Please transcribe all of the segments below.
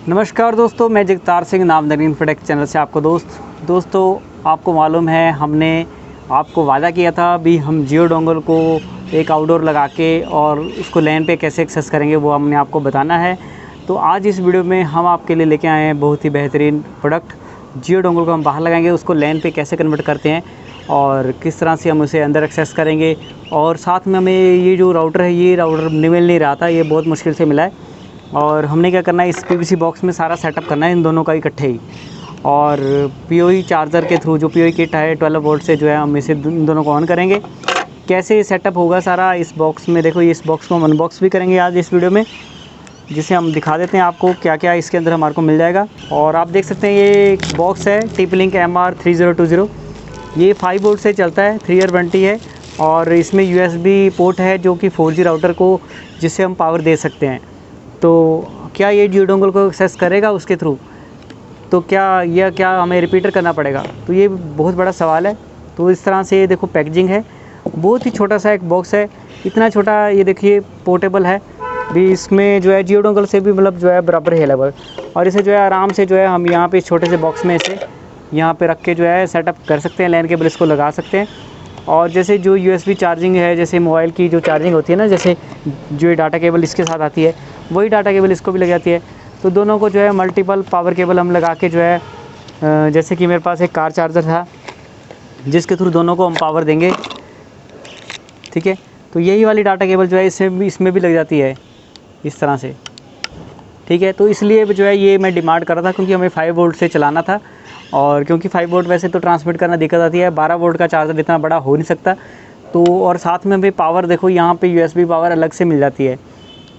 नमस्कार दोस्तों, मैं जगतार सिंह नामदरीन प्रोडक्ट चैनल से आपको दोस्तों आपको मालूम है हमने आपको वादा किया था भी हम जियो डोंगल को एक आउटडोर लगा के और उसको लैन पे कैसे एक्सेस करेंगे वो हमने आपको बताना है। तो आज इस वीडियो में हम आपके लिए लेके आए हैं बहुत ही बेहतरीन प्रोडक्ट। जियो डोंगल को हम बाहर लगाएंगे, उसको लैन पे कैसे कन्वर्ट करते हैं और किस तरह से हम उसे अंदर एक्सेस करेंगे। और साथ में हमें ये जो राउटर है, ये राउटर मिल नहीं रहा था, ये बहुत मुश्किल से मिला है। और हमने क्या करना है, इस पीवीसी बॉक्स में सारा सेटअप करना है इन दोनों का इकट्ठे ही। और पीओई चार्जर के थ्रू जो पीओई किट है 12 वोल्ट से जो है हम इसे इन दोनों को ऑन करेंगे। कैसे सेटअप होगा सारा इस बॉक्स में, देखो इस बॉक्स को हम अनबॉक्स भी करेंगे आज इस वीडियो में, जिसे हम दिखा देते हैं आपको क्या क्या इसके अंदर हमारे को मिल जाएगा। और आप देख सकते हैं ये एक बॉक्स है TP-Link MR3020। ये 5 वोल्ट से चलता है, 3 ईयर वारंटी है। और इसमें USB पोर्ट है जो कि 4G राउटर को जिससे हम पावर दे सकते हैं। तो क्या ये जियो डोंगल को एक्सेस करेगा उसके थ्रू? तो क्या हमें रिपीटर करना पड़ेगा? तो ये बहुत बड़ा सवाल है। तो इस तरह से ये देखो पैकेजिंग है, बहुत ही छोटा सा एक बॉक्स है, इतना छोटा। ये देखिए पोर्टेबल है भी, इसमें जो है जियो डोंगल से भी मतलब जो है बराबर है लगभग। और इसे जो है आराम से जो है हम यहाँ पे इस छोटे से बॉक्स में इसे यहाँ पे रख के जो है सेटअप कर सकते हैं, लैन केबल इसको लगा सकते हैं। और जैसे जो USB चार्जिंग है, जैसे मोबाइल की जो चार्जिंग होती है ना, जैसे जो डाटा केबल इसके साथ आती है वही डाटा केबल इसको भी लग जाती है। तो दोनों को जो है मल्टीपल पावर केबल हम लगा के जो है जैसे कि मेरे पास एक कार चार्जर था जिसके थ्रू दोनों को हम पावर देंगे, ठीक है। तो यही वाली डाटा केबल जो है इसमें भी लग जाती है इस तरह से, ठीक है। तो इसलिए जो है ये मैं डिमांड कर रहा था क्योंकि हमें 5 वोल्ट से चलाना था। और क्योंकि 5 वोल्ट वैसे तो ट्रांसमिट करना दिक्कत आती है, 12 वोल्ट का चार्जर इतना बड़ा हो नहीं सकता। तो और साथ में भी पावर देखो यहाँ पे USB पावर अलग से मिल जाती है।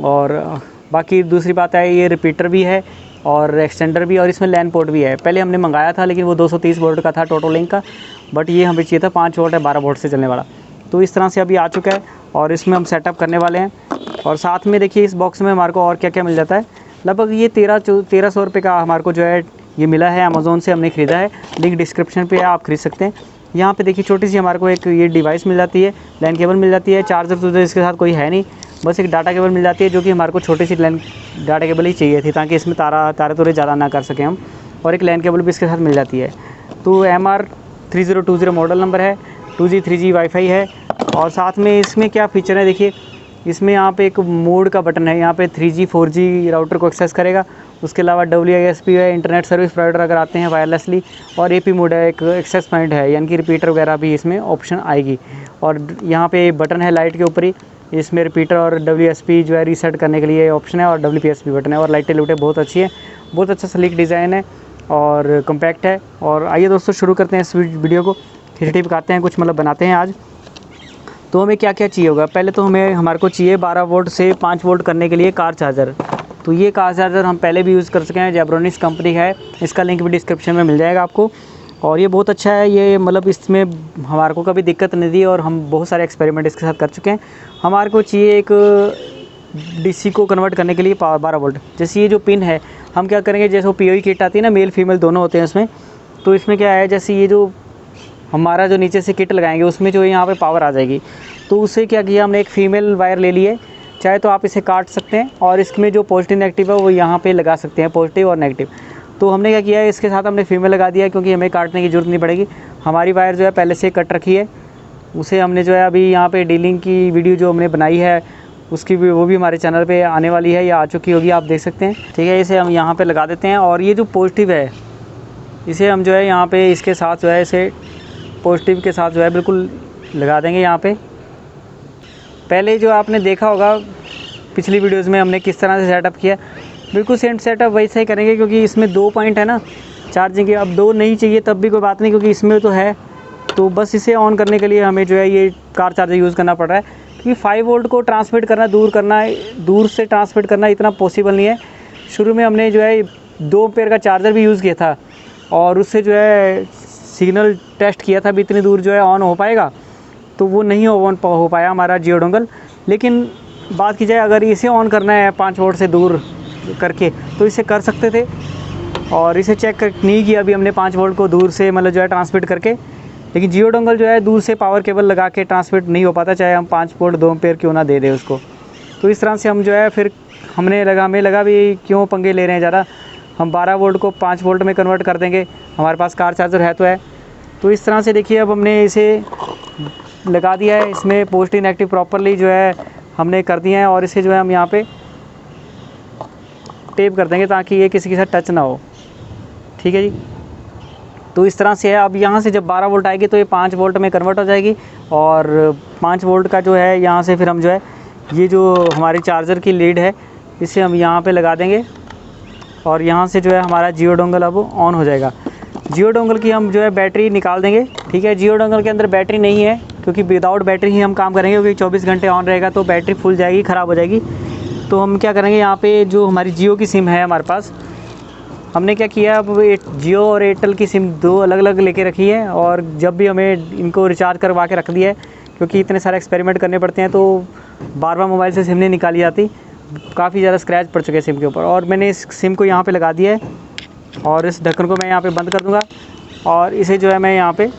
और बाकी दूसरी बात है ये रिपीटर भी है और एक्सटेंडर भी, और इसमें लैन पोर्ट भी है। पहले हमने मंगाया था लेकिन वो 230 वोल्ट का था TOTO-Link का, बट ये हमें चाहिए था 5 वोल्ट है 12 वोल्ट से चलने वाला। तो इस तरह से अभी आ चुका है और इसमें हम सेटअप करने वाले हैं। और साथ में देखिए इस बॉक्स में हमारे को और क्या क्या मिल जाता है। लगभग ये 1300 रुपये का हमारे को जो है ये मिला है, अमेज़ोन से हमने ख़रीदा है। लिंक डिस्क्रिप्शन पे आप ख़रीद सकते हैं। यहाँ पे देखिए छोटी सी हमारे को एक ये डिवाइस मिल जाती है, लैन केबल मिल जाती है। चार्जर तो इसके साथ कोई है नहीं, बस एक डाटा केबल मिल जाती है जो कि हमारे को छोटी सी लैन डाटा केबल ही चाहिए थी ताकि इसमें तारे तोरे ज़्यादा ना कर सकें हम। और एक लैन केबल भी इसके साथ मिल जाती है। तो MR3020 मॉडल नंबर है, 2G 3G वाईफाई है। और साथ में इसमें क्या फ़ीचर है देखिए, इसमें यहाँ पे एक मोड का बटन है, यहाँ पे 3G 4G राउटर को एक्सेस करेगा। उसके अलावा WISP है, इंटरनेट सर्विस प्रोवाइडर अगर आते हैं वायरलेसली। और AP मोड है, एक एक्सेस पॉइंट है, यानी कि रिपीटर वगैरह भी इसमें ऑप्शन आएगी। और यहाँ पे बटन है लाइट के ऊपर ही, इसमें रिपीटर और WSP जो है रीसेट करने के लिए ऑप्शन है, और WPSP बटन है। और लाइटें लूटें बहुत अच्छी है, बहुत अच्छा स्लीक डिज़ाइन है और कम्पैक्ट है। और आइए दोस्तों शुरू करते हैं इस वीडियो को, खिचड़ी पकाते हैं, कुछ मतलब बनाते हैं आज। तो हमें क्या क्या चाहिए होगा, पहले तो हमारे को चाहिए 12 वोल्ट से 5 वोल्ट करने के लिए कार चार्जर। तो ये कार चार्जर हम पहले भी यूज़ कर सके हैं, जेब्रोनिक्स कंपनी है, इसका लिंक भी डिस्क्रिप्शन में मिल जाएगा आपको। और ये बहुत अच्छा है, ये मतलब इसमें हमारे को कभी दिक्कत नहीं दी और हम बहुत सारे एक्सपेरिमेंट इसके साथ कर चुके हैं। हमारे को चाहिए एक DC को कन्वर्ट करने के लिए 12 वोल्ट। जैसे ये जो पिन है हम क्या करेंगे, जैसे वो POE किट आती है ना, मेल फीमेल दोनों होते हैं इसमें। तो इसमें क्या है, जैसे ये जो हमारा जो नीचे से किट लगाएंगे उसमें जो यहाँ पे पावर आ जाएगी। तो उससे क्या किया हमने, एक फ़ीमेल वायर ले लिए, चाहे तो आप इसे काट सकते हैं और इसमें जो पॉजिटिव नेगेटिव है वो यहाँ पे लगा सकते हैं, पॉजिटिव और नेगेटिव। तो हमने क्या किया है, इसके साथ हमने फीमेल लगा दिया क्योंकि हमें काटने की ज़रूरत नहीं पड़ेगी। हमारी वायर जो है पहले से कट रखी है, उसे हमने जो है अभी यहाँ पे डीलिंग की वीडियो जो हमने बनाई है उसकी भी वो भी हमारे चैनल पे आने वाली है या आ चुकी होगी, आप देख सकते हैं, ठीक है। इसे हम यहाँ पे लगा देते हैं। और ये जो पॉजिटिव है इसे हम जो है यहाँ पे इसके साथ जो है इसे पॉजिटिव के साथ जो है बिल्कुल लगा देंगे यहाँ पे। पहले जो आपने देखा होगा पिछली वीडियोस में हमने किस तरह से सेटअप किया, बिल्कुल सेम सेटअप वैसे ही करेंगे क्योंकि इसमें 2 पॉइंट है ना चार्जिंग के। अब 2 नहीं चाहिए तब भी कोई बात नहीं क्योंकि इसमें तो है। तो बस इसे ऑन करने के लिए हमें जो है ये कार चार्जर यूज़ करना पड़ रहा है क्योंकि 5 वोल्ट को ट्रांसमिट करना, दूर से ट्रांसमिट करना इतना पॉसिबल नहीं है। शुरू में हमने जो है 2 पेयर का चार्जर भी यूज़ किया था और उससे जो है सिग्नल टेस्ट किया था भी इतनी दूर जो है ऑन हो पाएगा, तो वो नहीं ऑन हो पाया हमारा जियो डोंगल। लेकिन बात की जाए अगर इसे ऑन करना है 5 वोल्ट से दूर करके तो इसे कर सकते थे। और इसे चेक नहीं किया अभी हमने 5 वोल्ट को दूर से मतलब जो है ट्रांसमिट करके। लेकिन जियो डोंगल जो है दूर से पावर केबल लगा के ट्रांसमिट नहीं हो पाता, चाहे हम 5 वोल्ट 2 एम्पीयर क्यों ना दे दें उसको। तो इस तरह से हम जो है फिर हमें लगा भी क्यों पंगे ले रहे हैं ज़्यादा, हम 12 वोल्ट को 5 वोल्ट में कन्वर्ट कर देंगे। हमारे पास कार चार्जर है तो है। तो इस तरह से देखिए अब हमने इसे लगा दिया है, इसमें पॉजिटिव नेगेटिव प्रॉपरली जो है हमने कर दिया है, और इसे जो है हम यहाँ पे टेप कर देंगे ताकि ये किसी के साथ टच ना हो। ठीक है जी। तो इस तरह से है। अब यहाँ से जब 12 वोल्ट आएगी तो ये 5 वोल्ट में कन्वर्ट हो जाएगी, और 5 वोल्ट का जो है यहाँ से फिर हम जो है ये जो हमारी चार्जर की लीड है इसे हम यहाँ पे लगा देंगे, और यहाँ से जो है हमारा जियो डोंगल अब ऑन हो जाएगा। जियो डोंगल की हम जो है बैटरी निकाल देंगे। ठीक है, जियो डोंगल के अंदर बैटरी नहीं है क्योंकि विदाउट बैटरी ही हम काम करेंगे, क्योंकि 24 घंटे ऑन रहेगा तो बैटरी फुल जाएगी, ख़राब हो जाएगी। तो हम क्या करेंगे, यहाँ पे जो हमारी जियो की सिम है हमारे पास, हमने क्या किया, अब जियो और एयरटेल की सिम 2 अलग अलग लेके रखी है, और जब भी हमें इनको रिचार्ज करवा के रख दिया है, क्योंकि इतने सारे एक्सपेरिमेंट करने पड़ते हैं तो बार बार मोबाइल से सिम नहीं निकाली जाती, काफ़ी ज़्यादा स्क्रैच पड़ चुके हैं सिम के ऊपर। और मैंने इस सिम को यहाँ पे लगा दिया है, और इस ढक्कन को मैं यहाँ पे बंद कर दूँगा, और इसे जो है मैं यहाँ पे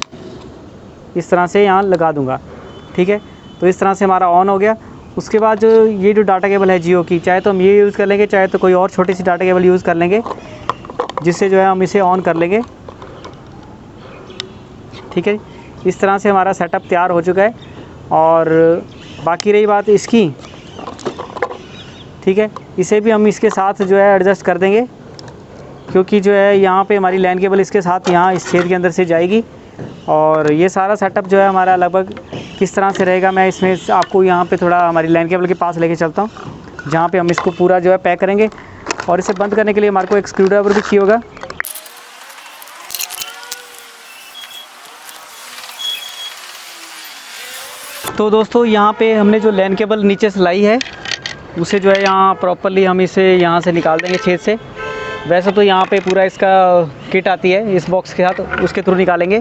इस तरह से यहाँ लगा दूँगा। ठीक है, तो इस तरह से हमारा ऑन हो गया। उसके बाद जो ये जो डाटा केबल है जियो की, चाहे तो हम ये यूज़ कर लेंगे, चाहे तो कोई और छोटी सी डाटा केबल यूज़ कर लेंगे, जिससे जो है हम इसे ऑन कर लेंगे। ठीक है, इस तरह से हमारा सेटअप तैयार हो चुका है। और बाकी रही बात इसकी, ठीक है, इसे भी हम इसके साथ जो है एडजस्ट कर देंगे, क्योंकि जो है यहाँ पे हमारी लैन केबल इसके साथ यहाँ इस छेद के अंदर से जाएगी। और ये सारा सेटअप जो है हमारा लगभग किस तरह से रहेगा, मैं इसमें आपको यहाँ पे थोड़ा हमारी लैन केबल के पास लेके चलता हूँ, जहाँ पे हम इसको पूरा जो है पैक करेंगे। और इसे बंद करने के लिए हमारे को एक स्क्रू ड्राइवर भी चाहिए होगा। तो दोस्तों यहाँ पे हमने जो लैन केबल नीचे से लाई है उसे जो है यहाँ प्रॉपरली हम इसे यहाँ से निकाल देंगे छेद से। वैसे तो यहाँ पे पूरा इसका किट आती है इस बॉक्स के साथ, उसके थ्रू निकालेंगे,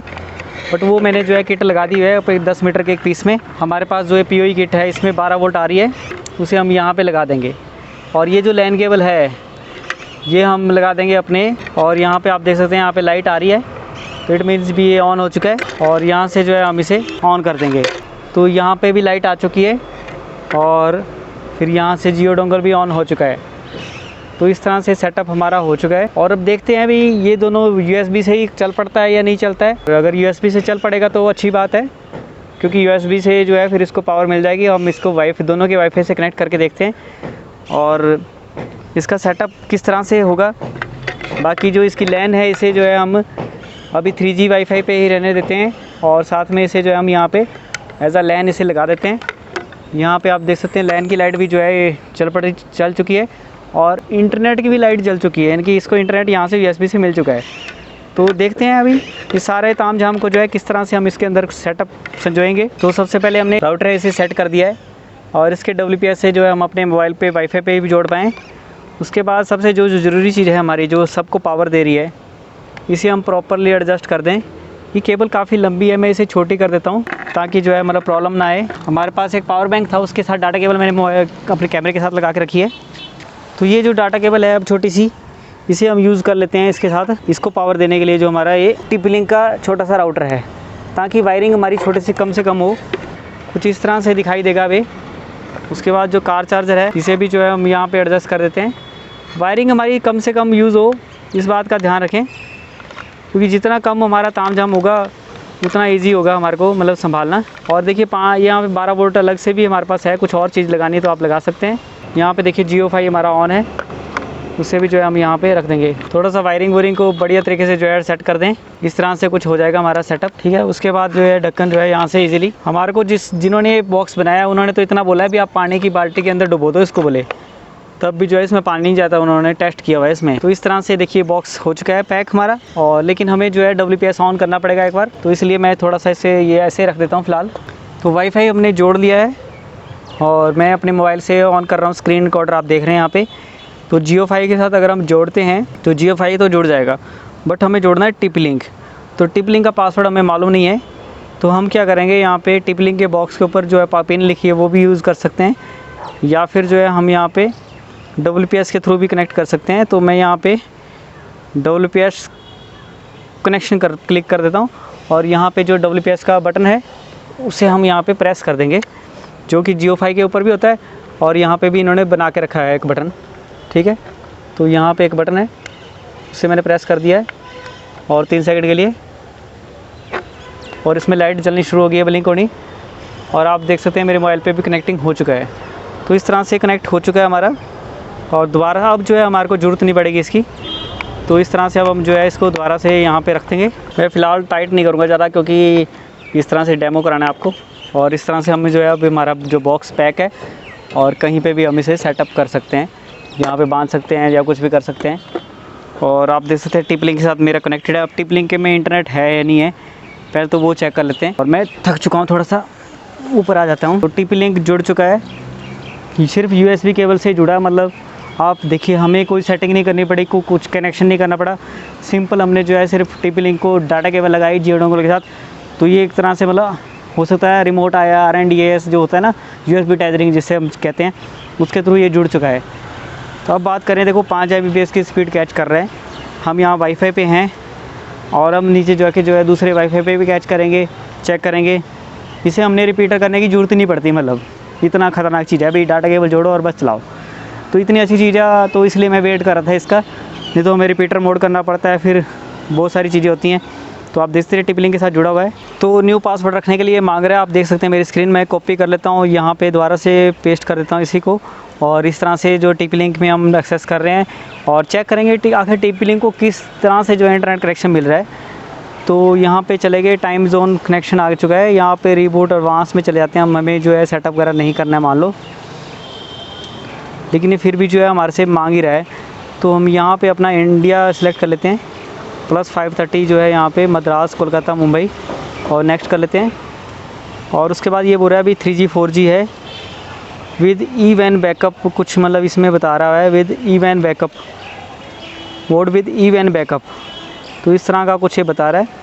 बट वो मैंने जो है किट लगा दी है 10 मीटर के एक पीस में। हमारे पास जो है POE किट है, इसमें 12 वोल्ट आ रही है, उसे हम यहाँ पे लगा देंगे। और ये जो लैन केबल है ये हम लगा देंगे अपने, और यहाँ पे आप देख सकते हैं यहाँ पे लाइट आ रही है, तो इट मीन्स भी ये ऑन हो चुका है। और यहाँ से जो है हम इसे ऑन कर देंगे, तो यहाँ पे भी लाइट आ चुकी है, और फिर यहाँ से जियो डोंगल भी ऑन हो चुका है। तो इस तरह से सेटअप हमारा हो चुका है। और अब देखते हैं भी ये दोनों USB से ही चल पड़ता है या नहीं चलता है। अगर USB से चल पड़ेगा तो अच्छी बात है, क्योंकि USB से जो है फिर इसको पावर मिल जाएगी। हम इसको दोनों के वाईफाई से कनेक्ट करके देखते हैं, और इसका सेटअप किस तरह से होगा। बाकी जो इसकी लैन है इसे जो है हम अभी 3G वाईफाई पे ही रहने देते हैं, और साथ में इसे जो है हम यहाँ पे एज अ लैन इसे लगा देते हैं। यहाँ पे आप देख सकते हैं लैन की लाइट भी जो है चल चुकी है, और इंटरनेट की भी लाइट जल चुकी है, यानी कि इसको इंटरनेट यहाँ से USB से मिल चुका है। तो देखते हैं अभी इस सारे तामझाम को जो है किस तरह से हम इसके अंदर सेटअप संजोएंगे। तो सबसे पहले हमने राउटर है इसे सेट कर दिया है, और इसके WPS से जो है हम अपने मोबाइल पे वाईफाई पे भी जोड़ पाएँ। उसके बाद सबसे जो ज़रूरी चीज़ है हमारी, जो सबको पावर दे रही है, इसे हम प्रॉपरली एडजस्ट कर दें। ये केबल काफ़ी लंबी है, मैं इसे छोटी कर देता हूँ ताकि जो है मतलब प्रॉब्लम ना आए। हमारे पास एक पावर बैंक था, उसके साथ डाटा केबल मैंने अपने कैमरे के साथ लगा के रखी है। तो ये जो डाटा केबल है अब छोटी सी, इसे हम यूज़ कर लेते हैं इसके साथ, इसको पावर देने के लिए। जो हमारा ये TP-Link का छोटा सा राउटर है, ताकि वायरिंग हमारी छोटे से कम हो, कुछ इस तरह से दिखाई देगा वे। उसके बाद जो कार चार्जर है इसे भी जो है हम यहाँ पे एडजस्ट कर देते हैं। वायरिंग हमारी कम से कम यूज़ हो, इस बात का ध्यान रखें, क्योंकि जितना कम हमारा तामझाम होगा उतना इजी होगा हमारे को मतलब संभालना। और देखिए यहाँ पे 12 वोल्ट अलग से भी हमारे पास है, कुछ और चीज़ लगानी है तो आप लगा सकते हैं। यहाँ पे देखिए JioFi हमारा ऑन है, उससे भी जो है हम यहाँ पे रख देंगे। थोड़ा सा वायरिंग को बढ़िया तरीके से जो है सेट कर दें, इस तरह से कुछ हो जाएगा हमारा सेटअप। ठीक है, उसके बाद जो है ढक्कन जो है यहाँ से इजीली हमारे को जिन्होंने ये बॉक्स बनाया उन्होंने तो इतना बोला है भी आप पानी की बाल्टी के अंदर डुबो दो इसको बोले, तब भी जो है इसमें पानी नहीं जाता, उन्होंने टेस्ट किया हुआ है इसमें। तो इस तरह से देखिए बॉक्स हो चुका है पैक हमारा, और लेकिन हमें जो है WPS ऑन करना पड़ेगा एक बार, तो इसलिए मैं थोड़ा सा इसे ये ऐसे रख देता हूँ फ़िलहाल। तो वाईफाई हमने जोड़ लिया है, और मैं अपने मोबाइल से ऑन कर रहा हूँ, स्क्रीन रिकॉर्डर आप देख रहे हैं यहाँ पे। तो JioFi के साथ अगर हम जोड़ते हैं तो JioFi तो जुड़ जाएगा, बट हमें जोड़ना है TP-Link। तो TP-Link का पासवर्ड हमें मालूम नहीं है, तो हम क्या करेंगे, यहाँ पे TP-Link के बॉक्स के ऊपर जो है पिन लिखी है वो भी यूज़ कर सकते हैं, या फिर जो है हम यहाँ पे WPS के थ्रू भी कनेक्ट कर सकते हैं। तो मैं यहाँ पे WPS कनेक्शन क्लिक कर देता हूँ, और यहाँ पे जो WPS का बटन है उसे हम यहाँ पे प्रेस कर देंगे, जो कि JioFi के ऊपर भी होता है, और यहाँ पे भी इन्होंने बना के रखा है एक बटन। ठीक है, तो यहाँ पे एक बटन है, उससे मैंने प्रेस कर दिया है और 3 सेकंड के लिए, और इसमें लाइट जलनी शुरू हो गई है, ब्लिंक होनी। और आप देख सकते हैं मेरे मोबाइल पे भी कनेक्टिंग हो चुका है। तो इस तरह से कनेक्ट हो चुका है हमारा, और दोबारा अब जो है हमारे को ज़रूरत नहीं पड़ेगी इसकी। तो इस तरह से अब हम जो है इसको दोबारा से यहाँ पे रख देंगे। मैं फ़िलहाल टाइट नहीं करूँगा ज़्यादा, क्योंकि इस तरह से डेमो कराना है आपको। और इस तरह से हम जो है अब हमारा जो बॉक्स पैक है, और कहीं पे भी हम इसे सेटअप कर सकते हैं, यहाँ पे बांध सकते हैं या कुछ भी कर सकते हैं। और आप देख सकते हैं टिप लिंक के साथ मेरा कनेक्टेड है। अब टिप लिंक के में इंटरनेट है या नहीं है, पहले तो वो चेक कर लेते हैं। और मैं थक चुका हूँ, थोड़ा सा ऊपर आ जाता हूँ। तो टिप लिंक जुड़ चुका है, ये सिर्फ USB केबल से जुड़ा है। मतलब आप देखिए, हमें कोई सेटिंग नहीं करनी पड़ी, कुछ कनेक्शन नहीं करना पड़ा। सिंपल हमने जो है सिर्फ टिप लिंक को डाटा केबल लगाई जियो डोंगल के साथ। तो ये एक तरह से मतलब हो सकता है रिमोट आया RNDS जो होता है ना, USB टेथरिंग जिसे हम कहते हैं, उसके थ्रू ये जुड़ चुका है। तो अब बात करें, देखो 5 Mbps की स्पीड कैच कर रहे हैं। हम यहाँ वाईफाई पे हैं, और हम नीचे जो है दूसरे वाईफाई पे भी कैच करेंगे, चेक करेंगे। इसे हमने रिपीटर करने की ज़रूरत नहीं पड़ती, मतलब इतना ख़तरनाक चीज़ है। अभी डाटा केबल जोड़ो और बस चलाओ। तो इतनी अच्छी चीज़ है, तो इसलिए मैं वेट कर रहा था इसका। नहीं तो हमें रिपीटर मोड करना पड़ता है, फिर बहुत सारी चीज़ें होती हैं। तो आप देखते रहिए टिप लिंक के साथ जुड़ा हुआ है। तो न्यू पासवर्ड रखने के लिए मांग रहा है, आप देख सकते हैं मेरी स्क्रीन में। कॉपी कर लेता हूँ, यहाँ पे दोबारा से पेस्ट कर देता हूँ इसी को, और इस तरह से जो टिप लिंक में हम एक्सेस कर रहे हैं, और चेक करेंगे आखिर टिप लिंक को किस तरह से जो है इंटरनेट कनेक्शन मिल रहा है। तो यहाँ पे चले गए, टाइम जोन कनेक्शन आ चुका है। यहाँ पे रिबूट एडवांस में चले जाते हैं, हमें जो है सेटअप वगैरह नहीं करना है मान लो, लेकिन ये फिर भी जो है हमारे से मांग ही रहा है। तो हम यहाँ पे अपना इंडिया सेलेक्ट कर लेते हैं, +530 जो है यहाँ पे मद्रास, कोलकाता, मुंबई, और नेक्स्ट कर लेते हैं। और उसके बाद ये बोल रहा है अभी 3G 4G है विद ई-वैन बैकअप, कुछ मतलब इसमें बता रहा है with e van backup, mode with e van backup. तो इस तरह का कुछ ये बता रहा है।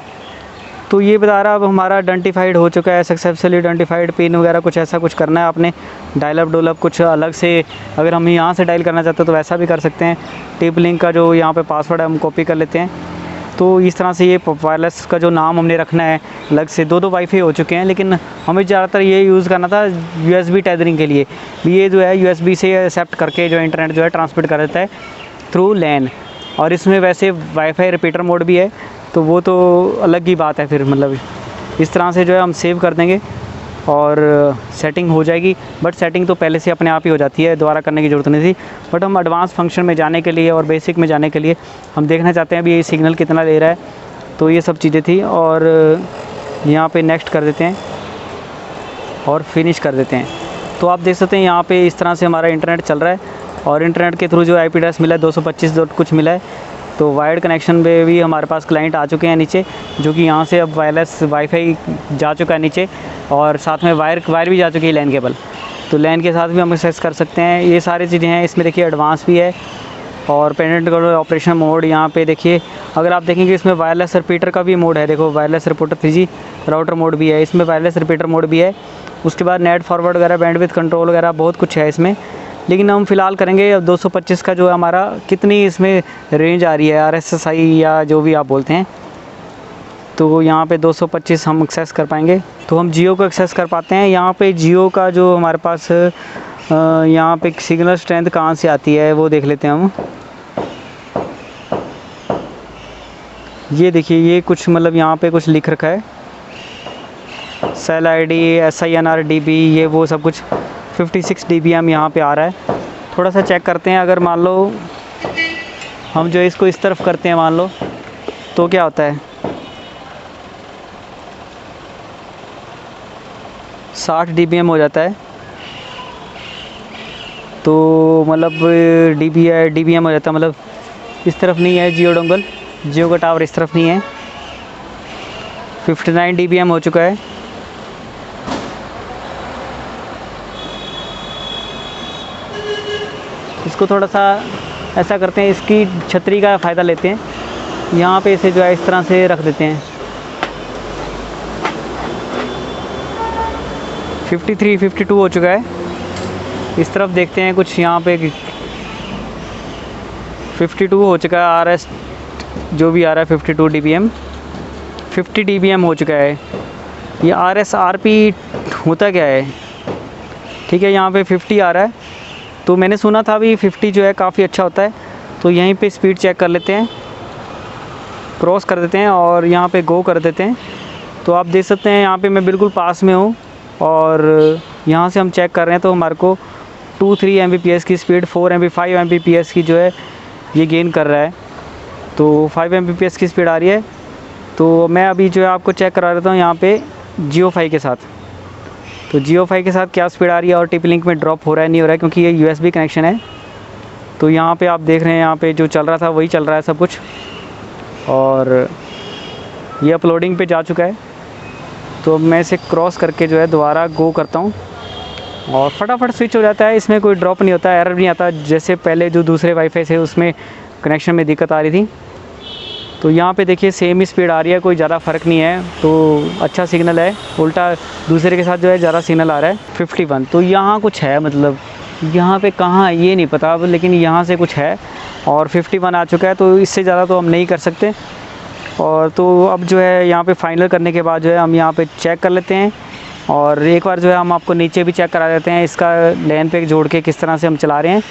तो ये बता रहा है अब हमारा आइडेंटिफाइड हो चुका है, सक्सेसफुली आइडेंटिफाइड, पिन वगैरह कुछ ऐसा कुछ करना है आपने। डायलअप डोलअप कुछ अलग से, अगर हम यहाँ से डायल करना चाहते हो तो वैसा भी कर सकते हैं। टिप लिंक का जो यहाँ पे पासवर्ड है हम कॉपी कर लेते हैं। तो इस तरह से ये वायरलेस का जो नाम हमने रखना है अलग से। 2 वाईफाई हो चुके हैं, लेकिन हमें ज़्यादातर ये यूज़ करना था USB टेथरिंग के लिए। ये जो है USB से एक्सेप्ट करके जो इंटरनेट जो है ट्रांसमिट कर देता है थ्रू LAN। और इसमें वैसे वाईफाई रिपीटर मोड भी है, तो वो तो अलग ही बात है फिर। मतलब इस तरह से जो है हम सेव कर देंगे और सेटिंग हो जाएगी। बट सेटिंग तो पहले से अपने आप ही हो जाती है, दोबारा करने की ज़रूरत नहीं थी। बट हम एडवांस फंक्शन में जाने के लिए और बेसिक में जाने के लिए हम देखना चाहते हैं अभी ये सिग्नल कितना ले रहा है। तो ये सब चीज़ें थी, और यहाँ पे नेक्स्ट कर देते हैं और फिनिश कर देते हैं। तो आप देख सकते हैं यहाँ पे इस तरह से हमारा इंटरनेट चल रहा है, और इंटरनेट के थ्रू जो IP एड्रेस मिला है 225 कुछ मिला है। तो वायर्ड कनेक्शन में भी हमारे पास क्लाइंट आ चुके हैं नीचे, जो कि यहाँ से अब वायरलेस वाईफाई जा चुका है नीचे, और साथ में वायर भी जा चुकी है LAN केबल। तो LAN के साथ भी हम एक्सेस कर सकते हैं। ये सारी चीज़ें हैं इसमें। देखिए एडवांस भी है, और पेरेंट ऑपरेशन मोड यहाँ पे देखिए। अगर आप देखेंगे इसमें वायरलेस रिपीटर का भी मोड है, देखो wireless repeater 3G router mode भी है, इसमें वायरलेस रिपीटर मोड भी है। उसके बाद नेट फॉरवर्ड वगैरह, बैंडविड्थ कंट्रोल वगैरह बहुत कुछ है इसमें। लेकिन हम फ़िलहाल करेंगे अब 225 का जो है हमारा, कितनी इसमें रेंज आ रही है RSSI या जो भी आप बोलते हैं। तो यहाँ पे 225 हम एक्सेस कर पाएंगे। तो हम जियो को एक्सेस कर पाते हैं। यहाँ पे जियो का जो हमारे पास यहाँ पे सिग्नल स्ट्रेंथ कहाँ से आती है वो देख लेते हैं हम। ये देखिए, ये कुछ मतलब यहाँ पे कुछ लिख रखा है, सेल ID SINR DB, ये वो सब कुछ 56 dBm यहाँ पे आ रहा है। थोड़ा सा चेक करते हैं। अगर मान लो हम जो इसको इस तरफ करते हैं मान लो, तो क्या होता है, 60 dBm हो जाता है। तो मतलब dBm हो जाता है, मतलब इस तरफ नहीं है जियो डोंगल, जियो का टावर इस तरफ नहीं है। 59 dBm हो चुका है। इसको थोड़ा सा ऐसा करते हैं, इसकी छतरी का फ़ायदा लेते हैं। यहाँ पे इसे जो है इस तरह से रख देते हैं। 53 52 हो चुका है। इस तरफ देखते हैं कुछ, यहाँ पे 52 हो चुका है। RS जो भी आ रहा है 52 dBm, 50 dBm हो चुका है। ये RSRP होता क्या है, ठीक है, यहाँ पे 50 आ रहा है। तो मैंने सुना था अभी 50 जो है काफ़ी अच्छा होता है। तो यहीं पे स्पीड चेक कर लेते हैं। क्रॉस कर देते हैं और यहाँ पे गो कर देते हैं। तो आप देख सकते हैं यहाँ पे मैं बिल्कुल पास में हूँ और यहाँ से हम चेक कर रहे हैं तो हमारे को 2-3 Mbps की स्पीड, 5 Mbps की जो है ये गेन कर रहा है। तो 5 Mbps की स्पीड आ रही है। तो मैं अभी जो है आपको चेक करा देता हूँ यहाँ पे JioFi के साथ। तो JioFi के साथ क्या स्पीड आ रही है और TP-Link में ड्रॉप हो रहा है नहीं हो रहा है, क्योंकि ये USB कनेक्शन है। तो यहाँ पे आप देख रहे हैं यहाँ पे जो चल रहा था वही चल रहा है सब कुछ, और ये अपलोडिंग पे जा चुका है। तो मैं इसे क्रॉस करके जो है दोबारा गो करता हूँ और फटाफट स्विच हो जाता है। इसमें कोई ड्रॉप नहीं होता, एरर नहीं आता, जैसे पहले जो दूसरे वाईफाई से उसमें कनेक्शन में दिक्कत आ रही थी। तो यहाँ पे देखिए सेम ही स्पीड आ रही है, कोई ज़्यादा फ़र्क नहीं है। तो अच्छा सिग्नल है, उल्टा दूसरे के साथ जो है ज़्यादा सिग्नल आ रहा है 51। तो यहाँ कुछ है, मतलब यहाँ पे कहाँ है ये नहीं पता अब, लेकिन यहाँ से कुछ है और 51 आ चुका है। तो इससे ज़्यादा तो हम नहीं कर सकते। और तो अब जो है यहाँ पे फाइनल करने के बाद जो है हम यहाँ पे चेक कर लेते हैं और एक बार जो है हम आपको नीचे भी चेक करा देते हैं इसका LAN पे जोड़ के किस तरह से हम चला रहे हैं।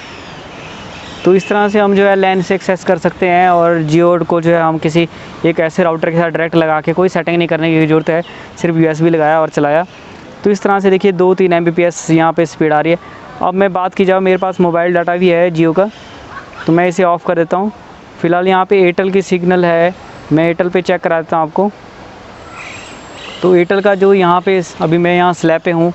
तो इस तरह से हम जो है LAN से एक्सेस कर सकते हैं और जियो को जो है हम किसी एक ऐसे राउटर के साथ डायरेक्ट लगा के, कोई सेटिंग नहीं करने की ज़रूरत है, सिर्फ USB लगाया और चलाया। तो इस तरह से देखिए 2-3 Mbps यहाँ पे स्पीड आ रही है। अब मैं बात की जाऊँ, मेरे पास मोबाइल डाटा भी है जियो का, तो मैं इसे ऑफ़ कर देता हूँ। फ़िलहाल यहाँ पे एयरटेल की सिग्नल है, मैं एयरटेल पे चेक करा देता हूँ आपको। तो एयरटेल का जो यहाँ पे, अभी मैं यहाँ स्लैब पे हूँ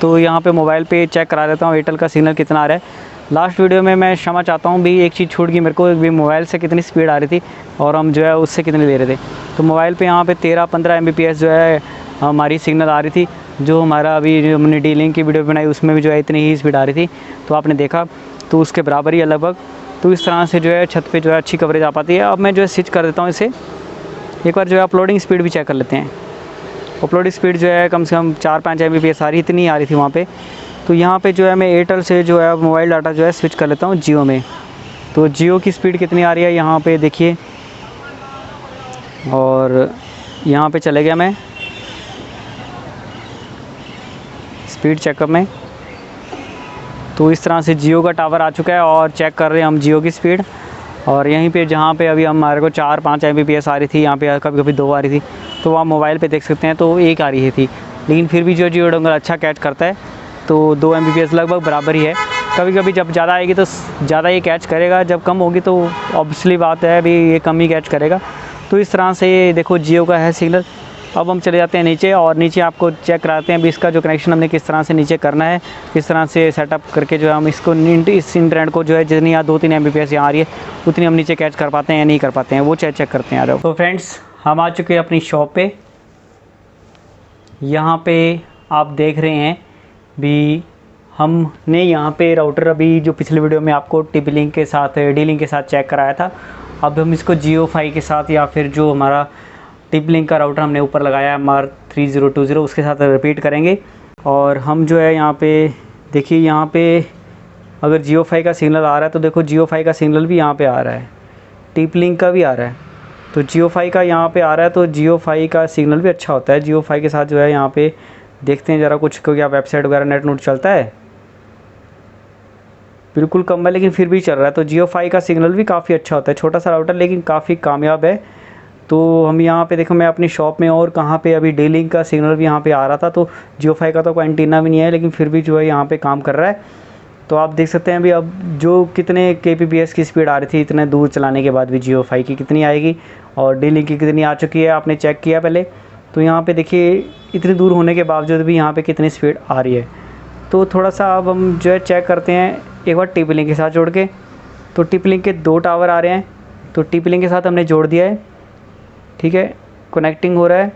तो यहाँ पे मोबाइल पे चेक करा देता हूँ एयरटेल का सिग्नल कितना आ रहा है। लास्ट वीडियो में मैं क्षमा चाहता हूँ भी, एक चीज़ छूट गई मेरे को, भी मोबाइल से कितनी स्पीड आ रही थी और हम जो है उससे कितनी ले रहे थे। तो मोबाइल पे यहाँ पे 13-15 Mbps जो है हमारी सिग्नल आ रही थी। जो हमारा अभी जो हमने D-Link की वीडियो बनाई उसमें भी जो है इतनी ही स्पीड आ रही थी, तो आपने देखा, तो उसके बराबर ही है लगभग। तो इस तरह से जो है छत पे जो है अच्छी कवरेज आ पाती है। अब मैं जो है स्विच कर देता हूँ इसे, एक बार जो है अपलोडिंग स्पीड भी चेक कर लेते हैं। अपलोडिंग स्पीड जो है कम से कम 4-5 Mbps आ रही, इतनी आ रही थी वहाँ पे। तो यहाँ पे जो है मैं एयरटेल से जो है मोबाइल डाटा जो है स्विच कर लेता हूँ जियो में। तो जियो की स्पीड कितनी आ रही है यहाँ पे देखिए, और यहाँ पे चले गया मैं स्पीड चेकअप में। तो इस तरह से जियो का टावर आ चुका है और चेक कर रहे हैं हम जियो की स्पीड। और यहीं पे जहाँ पे अभी हमारे को 4-5 Mbps आ रही थी, यहाँ पे कभी कभी 2 आ रही थी, तो आप मोबाइल पे देख सकते हैं तो 1 आ रही थी। लेकिन फिर भी जो जियो डोंगल अच्छा कैच करता है, तो 2 Mbps लगभग बराबर ही है। कभी कभी जब ज़्यादा आएगी तो ज़्यादा ये कैच करेगा, जब कम होगी तो ऑब्वियसली बात है भी ये कम ही कैच करेगा। तो इस तरह से देखो जियो का है सिग्नल। अब हम चले जाते हैं नीचे और नीचे आपको चेक कराते हैं भी इसका जो कनेक्शन हमने किस तरह से नीचे करना है, किस तरह से सेटअप करके जो है हम इसको इस इंटरनेट को जो है जितनी यहाँ 2-3 Mbps यहाँ आ रही है उतनी हम नीचे कैच कर पाते हैं या नहीं कर पाते हैं, वो चेक करते हैं। आ जाओ। तो फ्रेंड्स हम आ चुके हैं अपनी शॉप पे। यहाँ पे आप देख रहे हैं भी हमने यहाँ पे राउटर अभी जो पिछले वीडियो में आपको TP-Link के साथ D-Link के साथ चेक कराया था, अब हम इसको JioFi के साथ या फिर जो हमारा TP-Link का राउटर हमने ऊपर लगाया MR3020 उसके साथ रिपीट करेंगे। और हम जो है यहाँ पे देखिए, यहाँ पे अगर JioFi का सिग्नल आ रहा है तो देखो JioFi का सिग्नल भी यहाँ पे आ रहा है, TP-Link का भी आ रहा है। तो JioFi का यहाँ पे आ रहा है, तो JioFi का सिग्नल भी अच्छा होता है। JioFi के साथ जो है यहाँ पे देखते हैं ज़रा कुछ, क्या वेबसाइट वगैरह नेट नोट चलता है, बिल्कुल कम है लेकिन फिर भी चल रहा है। तो JioFi का सिग्नल भी काफ़ी अच्छा होता है, छोटा सा राउटर लेकिन काफ़ी कामयाब है। तो हम यहाँ पे देखो, मैं अपनी शॉप में और कहाँ पे अभी D-Link का सिग्नल भी यहाँ पे आ रहा था, तो JioFi का तो कोई एंटीना भी नहीं है लेकिन फिर भी जो है यहाँ पे काम कर रहा है। तो आप देख सकते हैं अभी अब जो कितने kbps की स्पीड आ रही थी इतने दूर चलाने के बाद भी JioFi की कितनी आएगी और D-Link की कितनी आ चुकी है, आपने चेक किया पहले। तो यहाँ पे देखिए इतनी दूर होने के बावजूद भी यहाँ पे कितनी स्पीड आ रही है। तो थोड़ा सा अब हम जो है चेक करते हैं एक बार TP-Link के साथ जोड़ के। तो TP-Link के 2 टावर आ रहे हैं, तो TP-Link के साथ हमने जोड़ दिया है, ठीक है, कनेक्टिंग हो रहा है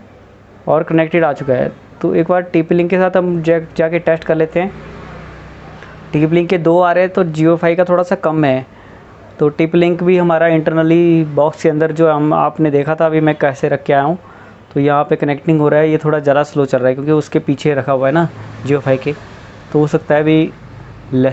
और कनेक्टेड आ चुका है। तो एक बार TP-Link के साथ हम जाके टेस्ट कर लेते हैं। TP-Link के 2 आ रहे हैं तो JioFi का थोड़ा सा कम है। तो TP-Link भी हमारा इंटरनली बॉक्स के अंदर जो हम आपने देखा था अभी मैं कैसे रख के आया हूँ, तो यहाँ पे कनेक्टिंग हो रहा है, ये थोड़ा ज़्यादा स्लो चल रहा है क्योंकि उसके पीछे रखा हुआ है ना JioFi के। तो हो सकता है भी ले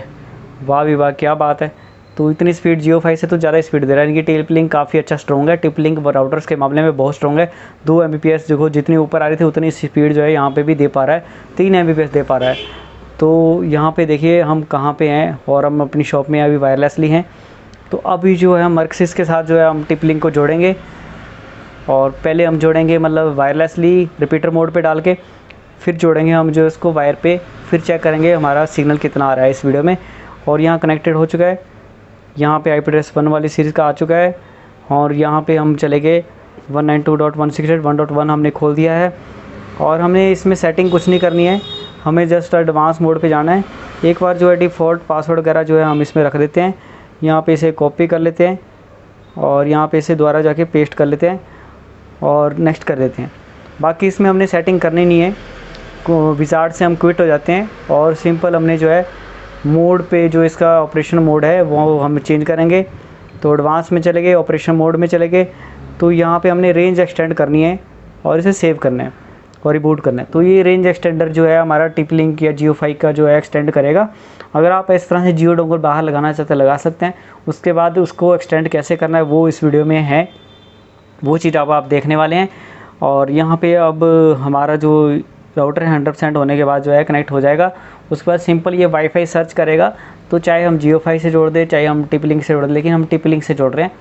वाह भी वाह क्या बात है। तो इतनी स्पीड JioFi से तो ज़्यादा स्पीड दे रहा है। इनकी TP-Link काफ़ी अच्छा स्ट्रॉन्ग है, TP-Link राउटर्स के मामले में बहुत स्ट्रॉन्ग है। 2 Mbps देखो, जितनी ऊपर आ रही थी उतनी स्पीड जो है यहाँ पे भी दे पा रहा है, 3 Mbps दे पा रहा है। तो यहाँ पे देखिए हम कहाँ पे हैं और हम अपनी शॉप में अभी वायरलेसली हैं। तो अभी जो है हम Arxis के साथ जो है हम TP-Link को जोड़ेंगे और पहले हम जोड़ेंगे मतलब वायरलेसली रिपीटर मोड पे डाल के, फिर जोड़ेंगे हम जो इसको वायर पे, फिर चेक करेंगे हमारा सिग्नल कितना आ रहा है इस वीडियो में। और यहाँ कनेक्टेड हो चुका है, यहाँ पे IP एड्रेस 1 वाली सीरीज़ का आ चुका है। और यहाँ पे हम चले गए 192.168.1.1 हमने खोल दिया है। और हमने इसमें सेटिंग कुछ नहीं करनी है, हमें जस्ट एडवांस मोड पे जाना है। एक बार जो है डिफ़ॉल्ट पासवर्ड वगैरह जो है हम इसमें रख देते हैं, यहाँ पे इसे कॉपी कर लेते हैं और यहाँ पे इसे दोबारा जाके पेस्ट कर लेते हैं और नेक्स्ट कर देते हैं। बाकी इसमें हमने सेटिंग करनी नहीं है, विज़ार्ड से हम क्विट हो जाते हैं और सिंपल हमने जो है मोड पे जो इसका ऑपरेशन मोड है वो हम चेंज करेंगे। तो एडवांस में चले गए, ऑपरेशन मोड में चले गए, तो यहाँ पे हमने रेंज एक्सटेंड करनी है और इसे सेव करना है और रिबूट करना है। तो ये रेंज एक्सटेंडर जो है हमारा टिप-लिंक या JioFi का जो है एक्सटेंड करेगा। अगर आप इस तरह से जियो डोंगल बाहर लगाना चाहते हैं लगा सकते हैं। उसके बाद उसको एक्सटेंड कैसे करना है वो इस वीडियो में है, वो चीज़ अब आप देखने वाले हैं। और यहाँ पे अब हमारा जो राउटर है 100% होने के बाद जो है कनेक्ट हो जाएगा। उसके बाद सिंपल ये वाईफाई सर्च करेगा, तो चाहे हम JioFi से जोड़ दें चाहे हम टिप-लिंक से जोड़ दें, लेकिन हम टिप-लिंक से जोड़ रहे हैं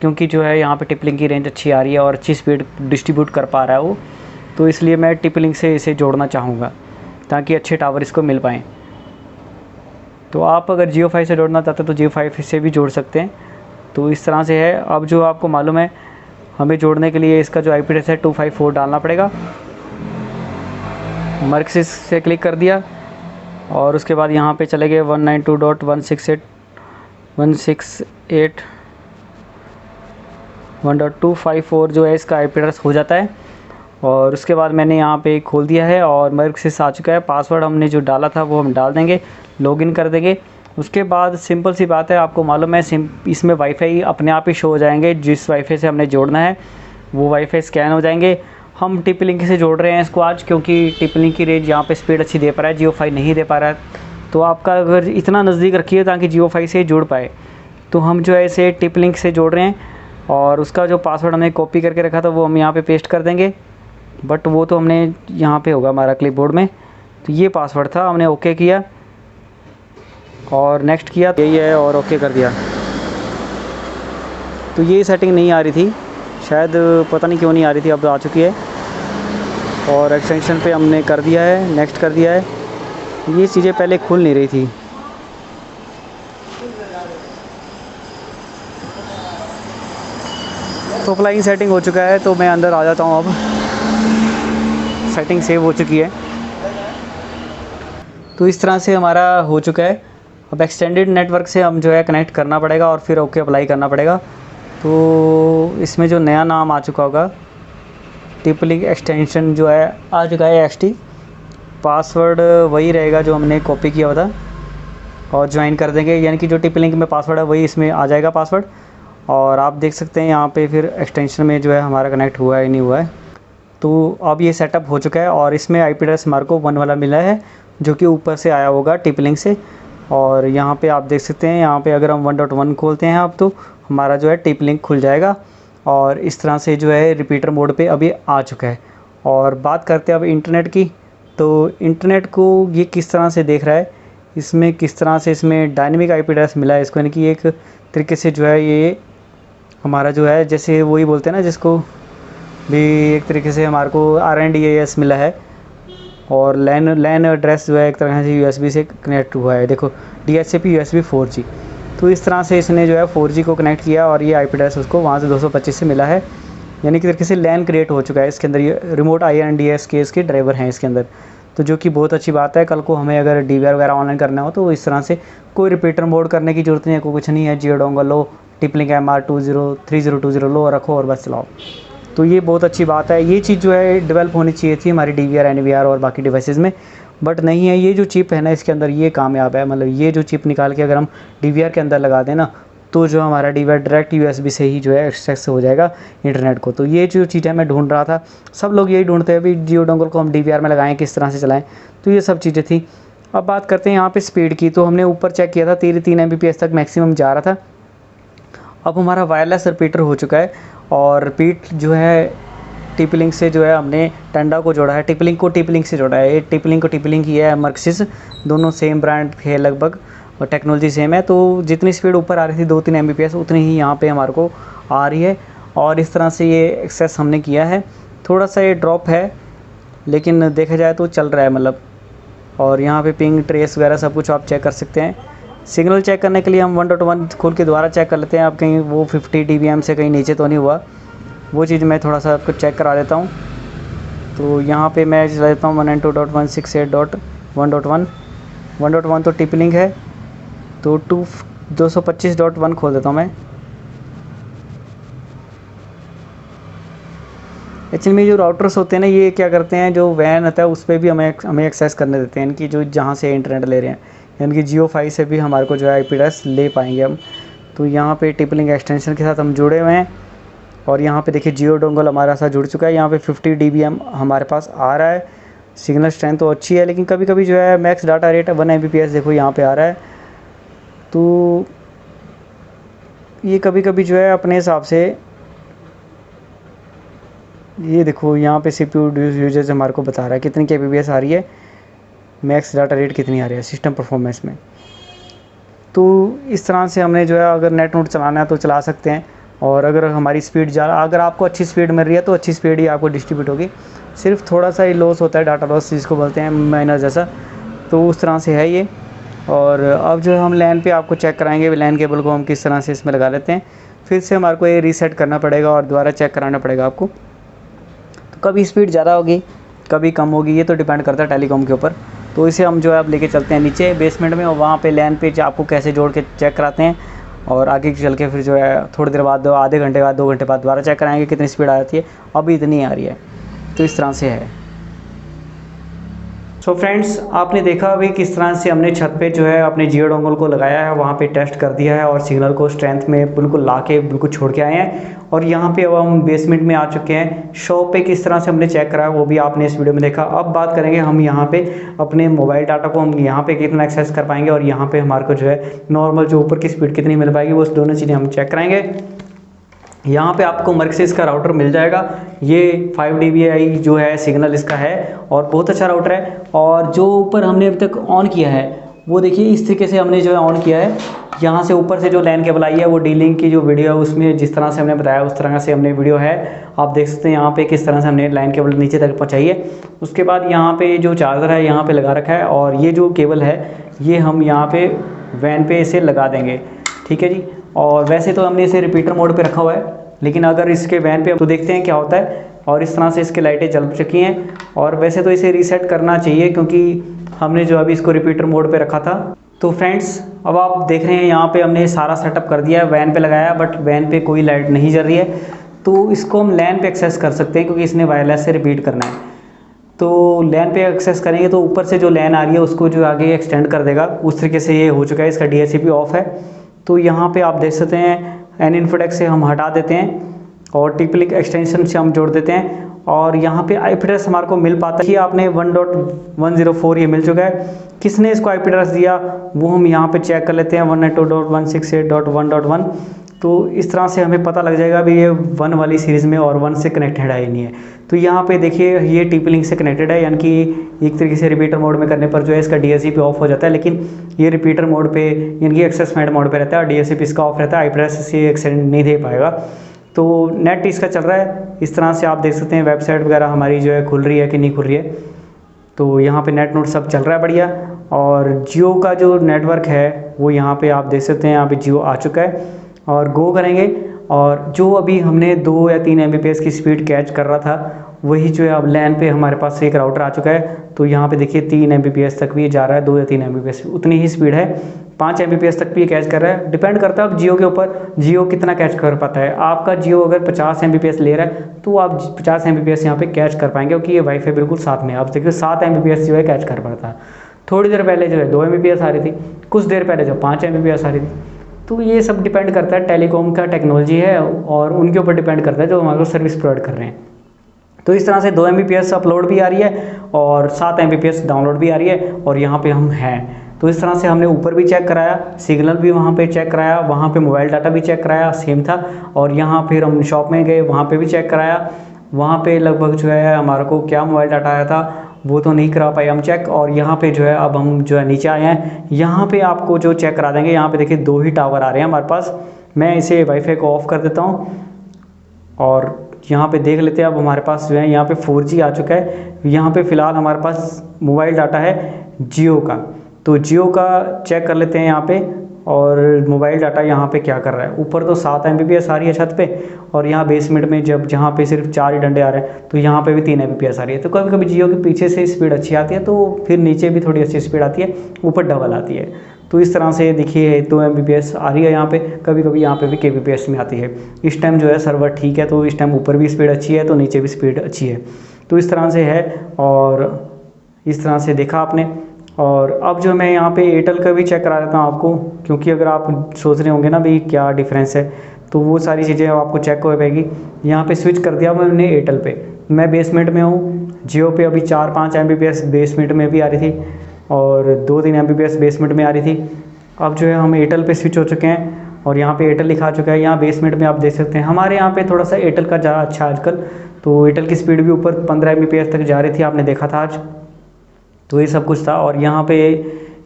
क्योंकि जो है यहाँ पे टिप-लिंक की रेंज अच्छी आ रही है और अच्छी स्पीड डिस्ट्रीब्यूट कर पा रहा है वो, तो इसलिए मैं टिप-लिंक से इसे जोड़ना चाहूँगा ताकि अच्छे टावर इसको मिल पाएँ। तो आप अगर JioFi से जोड़ना चाहते हैं तो JioFi से भी जोड़ सकते हैं। तो इस तरह से है। अब जो आपको मालूम है हमें जोड़ने के लिए इसका जो IP एड्रेस है 254 डालना पड़ेगा। मर्कसिस से क्लिक कर दिया और उसके बाद यहाँ पे चले गए 192.168.1.254 जो है इसका IP एड्रेस हो जाता है। और उसके बाद मैंने यहाँ पे खोल दिया है और मर्कसिस आ चुका है। पासवर्ड हमने जो डाला था वो हम डाल देंगे, लॉगिन कर देंगे। उसके बाद सिंपल सी बात है, आपको मालूम है इसमें वाईफाई अपने आप ही शो हो जाएंगे। जिस वाईफाई से हमने जोड़ना है वो वाईफाई स्कैन हो जाएंगे। हम टिप-लिंक से जोड़ रहे हैं इसको आज, क्योंकि टिप-लिंक की रेंज यहाँ पे स्पीड अच्छी दे पा रहा है, JioFi नहीं दे पा रहा है। तो आपका अगर इतना नज़दीक रखिए ताकि JioFi से जुड़ पाए, तो हम जो है इसे टिप-लिंक से जोड़ रहे हैं। और उसका जो पासवर्ड हमने कॉपी करके रखा था वो हम यहाँ पे पेस्ट कर देंगे, बट वो तो हमने यहाँ पे होगा हमारा क्लिपबोर्ड में। तो ये पासवर्ड था, हमने ओके किया और नेक्स्ट किया, यही है और ओके कर दिया। तो ये सेटिंग नहीं आ रही थी शायद, पता नहीं क्यों नहीं आ रही थी, अब आ चुकी है। और एक्सटेंशन पे हमने कर दिया है, नेक्स्ट कर दिया है। ये चीज़ें पहले खुल नहीं रही थी। तो अप्लाइंग सेटिंग हो चुका है, तो मैं अंदर आ जाता हूँ। अब सेटिंग सेव हो चुकी है। तो इस तरह से हमारा हो चुका है। अब एक्सटेंडेड नेटवर्क से हम जो है कनेक्ट करना पड़ेगा और फिर ओके अप्लाई करना पड़ेगा। तो इसमें जो नया नाम आ चुका होगा, टिप-लिंक एक्सटेंशन जो है आ चुका है XT। पासवर्ड वही रहेगा जो हमने कॉपी किया हुआ था और ज्वाइन कर देंगे, यानी कि जो टिप-लिंक में पासवर्ड है वही इसमें आ जाएगा पासवर्ड। और आप देख सकते हैं यहाँ पे फिर एक्सटेंशन में जो है हमारा कनेक्ट हुआ है नहीं हुआ है। तो अब ये सेटअप हो चुका है और इसमें IP एड्रेस हमारे को 1 वाला मिला है जो कि ऊपर से आया होगा टिप-लिंक से। और यहाँ पे आप देख सकते हैं, यहाँ पे अगर हम 1.1 खोलते हैं अब तो हमारा जो है टिप-लिंक खुल जाएगा। और इस तरह से जो है रिपीटर मोड पे अभी आ चुका है। और बात करते हैं अब इंटरनेट की, तो इंटरनेट को ये किस तरह से देख रहा है, इसमें किस तरह से इसमें डायनेमिक IP एड्रेस मिला है इसको, यानी कि एक तरीके से जो है ये हमारा जो है जैसे वही बोलते हैं ना, जिसको भी एक तरीके से हमारे को RNDAS मिला है। और लैन एड्रेस जो है एक तरह से USB से कनेक्ट हुआ है, देखो DHCP USB 4G। तो इस तरह से इसने जो है 4G को कनेक्ट किया और ये IP एड्रेस उसको वहाँ से 225 से मिला है, यानी कि तरीके से लैन क्रिएट हो चुका है इसके अंदर। ये रिमोट INDS के इसके ड्राइवर हैं इसके अंदर, तो जो कि बहुत अच्छी बात है। कल को हमें अगर DVR वगैरह ऑनलाइन करना हो तो इस तरह से कोई रिपीटर मोड करने की ज़रूरत नहीं है, कोई कुछ नहीं है। जियो डोंगल लो, टिप-लिंक MR3020 लो और रखो और बस चलाओ। तो ये बहुत अच्छी बात है। ये चीज़ जो है डेवलप होनी चाहिए थी हमारी DVR NVR और बाकी डिवाइसेस में, बट नहीं है। ये जो चिप है ना इसके अंदर ये कामयाब है, मतलब ये जो चिप निकाल के अगर हम DVR के अंदर लगा दें ना, तो जो हमारा DVR डायरेक्ट USB से ही जो है एक्सेस हो जाएगा इंटरनेट को। तो ये जो चीज़ है मैं ढूंढ रहा था, सब लोग यही ढूंढते हैं भी जियो डोंगल को हम DVR में लगाएं, किस तरह से चलाएं। तो ये सब चीज़ें थी। अब बात करते हैं यहाँ पे स्पीड की। तो हमने ऊपर चेक किया था 3 Mbps तक मैक्सिमम जा रहा था। अब हमारा वायरलेस रिपीटर हो चुका है और रिपीट जो है टिप-लिंक से जो है हमने टंडा को जोड़ा है, टिप-लिंक को टिप-लिंक से जोड़ा है। ये टिप-लिंक ही है, मर्कसिस, दोनों सेम ब्रांड है लगभग और टेक्नोलॉजी सेम है। तो जितनी स्पीड ऊपर आ रही थी 2-3 Mbps उतनी ही यहाँ पे हमारे को आ रही है। और इस तरह से ये एक्सेस हमने किया है। थोड़ा सा ये ड्रॉप है लेकिन देखा जाए तो चल रहा है मतलब। और यहाँ पे पिंग ट्रेस वगैरह सब कुछ आप चेक कर सकते हैं। सिग्नल चेक करने के लिए हम 1.1 खोल के दोबारा चेक कर लेते हैं, आप कहीं वो 50 dBm से कहीं नीचे तो नहीं हुआ, वो चीज़ मैं थोड़ा सा आपको चेक करा देता हूँ। तो यहाँ पे मैं चला देता हूँ 192.168.1.1 1.1 तो टिप लिंक है, तो 225.1 खोल देता हूँ मैं। एक्चुअली में जो राउटर्स होते हैं ना, ये क्या करते हैं, जो वैन आता है उस पर भी हमें एक्सेस करने देते हैं, इनकी जो जहाँ से इंटरनेट ले रहे हैं, यानी कि जियो फाई से भी हमारे को जो है IP एड्रेस ले पाएंगे हम। तो यहाँ पे टिप लिंक एक्सटेंशन के साथ हम जुड़े हुए हैं और यहाँ पे देखिए जियो डोंगल हमारा साथ जुड़ चुका है। यहाँ पे 50 dBm हमारे पास आ रहा है, सिग्नल स्ट्रेंथ तो अच्छी है, लेकिन कभी कभी जो है मैक्स डाटा रेट 1 Mbps देखो यहाँ पे आ रहा है। तो ये कभी कभी जो है अपने हिसाब से, ये देखो यहाँ पे CPU यूजेज हमारे को बता रहा है कितनी kbps आ रही है, मैक्स डाटा रेट कितनी आ रही है सिस्टम परफॉर्मेंस में। तो इस तरह से हमने जो है अगर नेट नोट चलाना है तो चला सकते हैं। और अगर हमारी स्पीड ज़्यादा, अगर आपको अच्छी स्पीड मिल रही है तो अच्छी स्पीड ही आपको डिस्ट्रीब्यूट होगी, सिर्फ थोड़ा सा ही लॉस होता है, डाटा लॉस जिसको बोलते हैं माइनर जैसा, तो उस तरह से है ये। और अब जो हम लैन पे आपको चेक कराएंगे, लैन केबल को हम किस तरह से इसमें लगा लेते हैं। फिर से हमारे को ये रीसेट करना पड़ेगा और दोबारा चेक कराना पड़ेगा आपको। तो कभी स्पीड ज़्यादा होगी कभी कम होगी, ये तो डिपेंड करता है टेलीकॉम के ऊपर। तो इसे हम जो है अब लेके चलते हैं नीचे बेसमेंट में, और वहाँ पे लैन पे आपको कैसे जोड़ के चेक कराते हैं। और आगे चल के फिर जो है थोड़ी देर बाद, आधे घंटे बाद 2 घंटे बाद दोबारा चेक कराएंगे कितनी स्पीड आ जाती है। अभी इतनी आ रही है, तो इस तरह से है। सो फ्रेंड्स, आपने देखा अभी किस तरह से हमने छत पे जो है अपने जियो डोंगल को लगाया है, वहाँ पे टेस्ट कर दिया है और सिग्नल को स्ट्रेंथ में बिल्कुल ला के बिल्कुल छोड़ के आए हैं। और यहाँ पे अब हम बेसमेंट में आ चुके हैं। शॉप पे किस तरह से हमने चेक कराया वो भी आपने इस वीडियो में देखा। अब बात करेंगे हम यहाँ पे अपने मोबाइल डाटा को हम यहाँ पे कितना एक्सेस कर पाएंगे और यहाँ पे हमारे को जो है नॉर्मल जो ऊपर की स्पीड कितनी मिल पाएगी, वो दोनों चीज़ें हम चेक कराएंगे। यहाँ पे आपको मर्कसिस का राउटर मिल जाएगा, ये 5 dBi जो है सिग्नल इसका है और बहुत अच्छा राउटर है। और जो ऊपर हमने अभी तक ऑन किया है वो देखिए इस तरीके से हमने जो है ऑन किया है। यहाँ से ऊपर से जो लैन केबल आई है वो D-Link की जो वीडियो है उसमें जिस तरह से हमने बताया उस तरह से हमने वीडियो है, आप देख सकते हैं यहाँ पे किस तरह से हमने लाइन केबल नीचे तक पहुँचाई है। उसके बाद यहाँ पे जो चार्जर है यहाँ पे लगा रखा है और ये जो केबल है ये हम यहाँ पे वैन पे इसे लगा देंगे, ठीक है जी। और वैसे तो हमने इसे रिपीटर मोड पे रखा हुआ है, लेकिन अगर इसके वैन पे तो देखते हैं क्या होता है। और इस तरह से इसकी लाइटें जल चुकी हैं और वैसे तो इसे रीसेट करना चाहिए क्योंकि हमने जो अभी इसको रिपीटर मोड पे रखा था। तो फ्रेंड्स, अब आप देख रहे हैं यहाँ पे हमने सारा सेटअप कर दिया है, वैन पे लगाया, बट वैन पे कोई लाइट नहीं जल रही है। तो इसको हम लैन पे एक्सेस कर सकते हैं क्योंकि इसने वायरलेस से रिपीट करना है। तो लैन पे एक्सेस करेंगे तो ऊपर से जो लैन आ रही है उसको जो आगे एक्सटेंड कर देगा, उस तरीके से ये हो चुका है। इसका DHCP ऑफ है। तो यहाँ पे आप देख सकते हैं N-Infodex से हम हटा देते हैं और TP-Link एक्सटेंशन से हम जोड़ देते हैं और यहाँ पे IP एड्रेस हमारे को मिल पाता है कि आपने 1.104 ये मिल चुका है। किसने इसको IP एड्रेस दिया वो हम यहाँ पे चेक कर लेते हैं 192.168.1.1। तो इस तरह से हमें पता लग जाएगा भी ये 1 वाली सीरीज़ में और 1 से कनेक्टेड है ही नहीं है। तो यहाँ पे देखिए ये TP-Link से कनेक्टेड है, यानी कि एक तरीके से रिपीटर मोड में करने पर जो है इसका DHCP ऑफ हो जाता है, लेकिन ये रिपीटर मोड पे यानी कि एक्सेस मैड मोड पे रहता है और DHCP इसका ऑफ रहता है, IP एड्रेस से एक्सटेंड नहीं दे पाएगा। तो नेट इसका चल रहा है। इस तरह से आप देख सकते हैं वेबसाइट वगैरह हमारी जो है खुल रही है कि नहीं खुल रही है। तो यहाँ पे नेट नोट सब चल रहा है बढ़िया। और जियो का जो नेटवर्क है वो यहाँ पे आप देख सकते हैं, यहाँ पे जियो आ चुका है और गो करेंगे और जो अभी हमने 2 या 3 Mbps की स्पीड कैच कर रहा था वही जो है अब लैन पे हमारे पास एक राउटर आ चुका है। तो यहाँ पे देखिए 3 Mbps तक भी जा रहा है, 2 या 3 Mbps उतनी ही स्पीड है, 5 Mbps तक भी कैच कर रहा है। डिपेंड करता है अब जियो के ऊपर, जियो कितना कैच कर पाता है। आपका जियो अगर 50 Mbps ले रहा है तो आप 50 Mbps यहाँ पे कैच कर पाएंगे क्योंकि ये वाईफाई बिल्कुल साथ में। आप देखिए 7 Mbps जो है कैच कर पाता है। थोड़ी देर पहले जो है 2 Mbps आ रही थी, कुछ देर पहले जो 5 Mbps आ रही थी। तो ये सब डिपेंड करता है, टेलीकॉम का टेक्नोलॉजी है और उनके ऊपर डिपेंड करता है जो हमारे को सर्विस प्रोवाइड कर रहे हैं। तो इस तरह से 2 Mbps अपलोड भी आ रही है और 7 Mbps डाउनलोड भी आ रही है और यहाँ पे हम हैं। तो इस तरह से हमने ऊपर भी चेक कराया, सिग्नल भी वहाँ पे चेक कराया, वहाँ पे मोबाइल डाटा भी चेक कराया, सेम था। और यहाँ फिर हम शॉप में गए, वहाँ पे भी चेक कराया। वहाँ पे लगभग जो है हमारे को क्या मोबाइल डाटा आया था वो तो नहीं करा पाए हम चेक। और यहाँ पे जो है अब हम जो है नीचे आए हैं, यहाँ पे आपको जो चेक करा देंगे। यहाँ पे देखिए 2 ही टावर आ रहे हैं हमारे पास। मैं इसे वाईफाई को ऑफ कर देता हूँ और यहाँ पे देख लेते हैं अब हमारे पास जो है यहाँ पे 4G आ चुका है। यहाँ पे फ़िलहाल हमारे पास मोबाइल डाटा है जियो का, तो जियो का चेक कर लेते हैं यहाँ पे। और मोबाइल डाटा यहाँ पे क्या कर रहा है, ऊपर तो 7 Mbps आ रही है छत पे, और यहाँ बेसमेंट में जब जहाँ पे सिर्फ 4 ही डंडे आ रहे हैं तो यहाँ पे भी 3 Mbps आ रही है। तो कभी कभी जियो के पीछे से स्पीड अच्छी आती है, तो फिर नीचे भी थोड़ी अच्छी स्पीड आती है, ऊपर डबल आती है। तो इस तरह से देखिए 2 Mbps आ रही है यहाँ पे, कभी कभी यहाँ पे भी kbps में आती है। इस टाइम जो है सर्वर ठीक है, तो इस टाइम ऊपर भी स्पीड अच्छी है तो नीचे भी स्पीड अच्छी है। तो इस तरह से है, और इस तरह से देखा आपने। और अब जो मैं यहाँ पे एयरटेल का भी चेक करा देता हूँ आपको, क्योंकि अगर आप सोच रहे होंगे ना भाई क्या डिफरेंस है, तो वो सारी चीज़ें आपको चेक हो पाएगी। यहाँ पे स्विच कर दिया मैंने एयरटेल पे, मैं बेसमेंट में हूँ। जियो पे अभी 4-5 Mbps बेसमेंट में भी आ रही थी, और 2-3 Mbps बेसमेंट में आ रही थी। अब जो है हम एयरटेल पे स्विच हो चुके हैं, और यहाँ पे एयरटेल लिखा आ चुका है। यहाँ बेसमेंट में आप देख सकते हैं हमारे यहाँ पे थोड़ा सा एयरटेल का ज़्यादा अच्छा आजकल, तो एयरटेल की स्पीड भी ऊपर 15 Mbps तक जा रही थी, आपने देखा था आज। तो ये सब कुछ था। और यहाँ पे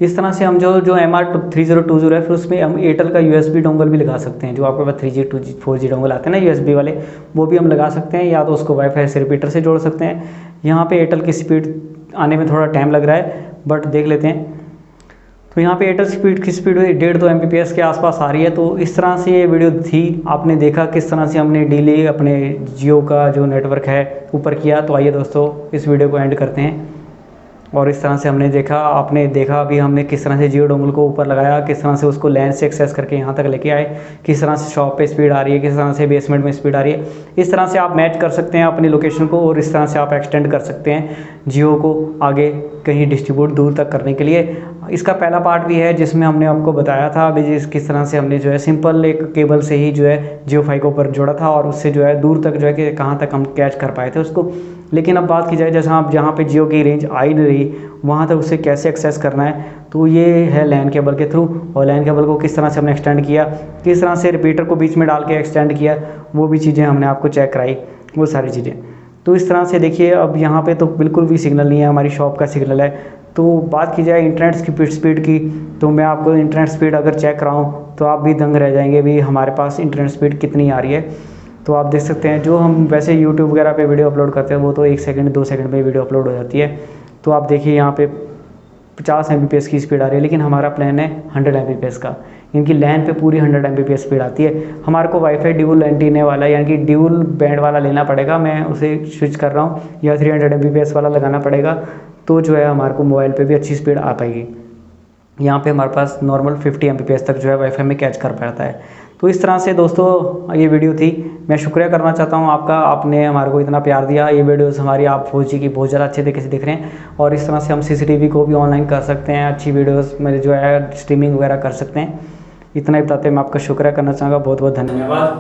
इस तरह से हम जो MR3020 है, फिर उसमें हम एयरटेल का USB डोंगल भी लगा सकते हैं। जो आपके पास 3G 2G 4G डोंगल आते हैं ना USB वाले, वो भी हम लगा सकते हैं, या तो उसको वाईफाई से रिपीटर से जोड़ सकते हैं। यहाँ पे एयरटेल की स्पीड आने में थोड़ा टाइम लग रहा है, बट देख लेते हैं। तो यहाँ पे एयरटेल की स्पीड 1.5-2 Mbps के आसपास आ रही है। तो इस तरह से ये वीडियो थी, आपने देखा किस तरह से हमने डीले अपने जियो का जो नेटवर्क है ऊपर किया। तो आइए दोस्तों इस वीडियो को एंड करते हैं। और इस तरह से हमने देखा, आपने देखा अभी हमने किस तरह से जियो डोंगल को ऊपर लगाया, किस तरह से उसको लैन से एक्सेस करके यहाँ तक लेके आए, किस तरह से शॉप पे स्पीड आ रही है, किस तरह से बेसमेंट में स्पीड आ रही है। इस तरह से आप मैच कर सकते हैं अपनी लोकेशन को, और इस तरह से आप एक्सटेंड कर सकते हैं जियो को आगे कहीं डिस्ट्रीब्यूट दूर तक करने के लिए। इसका पहला पार्ट भी है जिसमें हमने आपको बताया था अभी किस तरह से हमने जो है सिंपल एक केबल से ही जो है जियो फाई को ऊपर जोड़ा था, और उससे जो है दूर तक जो है कि कहाँ तक हम कैच कर पाए थे उसको। लेकिन अब बात की जाए जैसा आप जहाँ पे जियो की रेंज आई नहीं रही, वहाँ तक उसे कैसे एक्सेस करना है, तो ये है लैन केबल के थ्रू। और लैन केबल को किस तरह से हमने एक्सटेंड किया, किस तरह से रिपीटर को बीच में डाल के एक्सटेंड किया, वो भी चीज़ें हमने आपको चेक कराई, वो सारी चीज़ें। तो इस तरह से देखिए अब यहाँ पे तो बिल्कुल भी सिग्नल नहीं है, हमारी शॉप का सिग्नल है। तो बात की जाए इंटरनेट की स्पीड की, तो मैं आपको इंटरनेट स्पीड अगर चेक कराऊँ तो आप भी दंग रह जाएंगे भी हमारे पास इंटरनेट स्पीड कितनी आ रही है। तो आप देख सकते हैं जो हम वैसे यूट्यूब वगैरह पे वीडियो अपलोड करते हैं वो तो 1 सेकंड 2 सेकंड में वीडियो अपलोड हो जाती है। तो आप देखिए यहाँ पे 50 Mbps की स्पीड आ रही है, लेकिन हमारा प्लान है 100 Mbps का, इनकी लैन पे पूरी 100 Mbps स्पीड आती है। हमारे को वाईफाई ड्यूल एंटीने वाला यानी कि ड्यूल बैंड वाला लेना पड़ेगा, मैं उसे स्विच कर रहा हूँ, या 300 Mbps वाला लगाना पड़ेगा, तो जो है हमारे को मोबाइल पे भी अच्छी स्पीड आ पाएगी। यहाँ पे हमारे पास नॉर्मल 50 Mbps तक जो है वाईफाई में कैच कर पाता है। तो इस तरह से दोस्तों ये वीडियो थी। मैं शुक्रिया करना चाहता हूँ आपका, आपने हमारे को इतना प्यार दिया। ये वीडियोस हमारी आप 4G की बहुत ज़्यादा अच्छे तरीके से दिख रहे हैं, और इस तरह से हम CCTV को भी ऑनलाइन कर सकते हैं, अच्छी वीडियोस मेरे जो है स्ट्रीमिंग वगैरह कर सकते हैं। इतना ही बताते मैं आपका शुक्रिया करना चाहूँगा। बहुत बहुत धन्यवाद।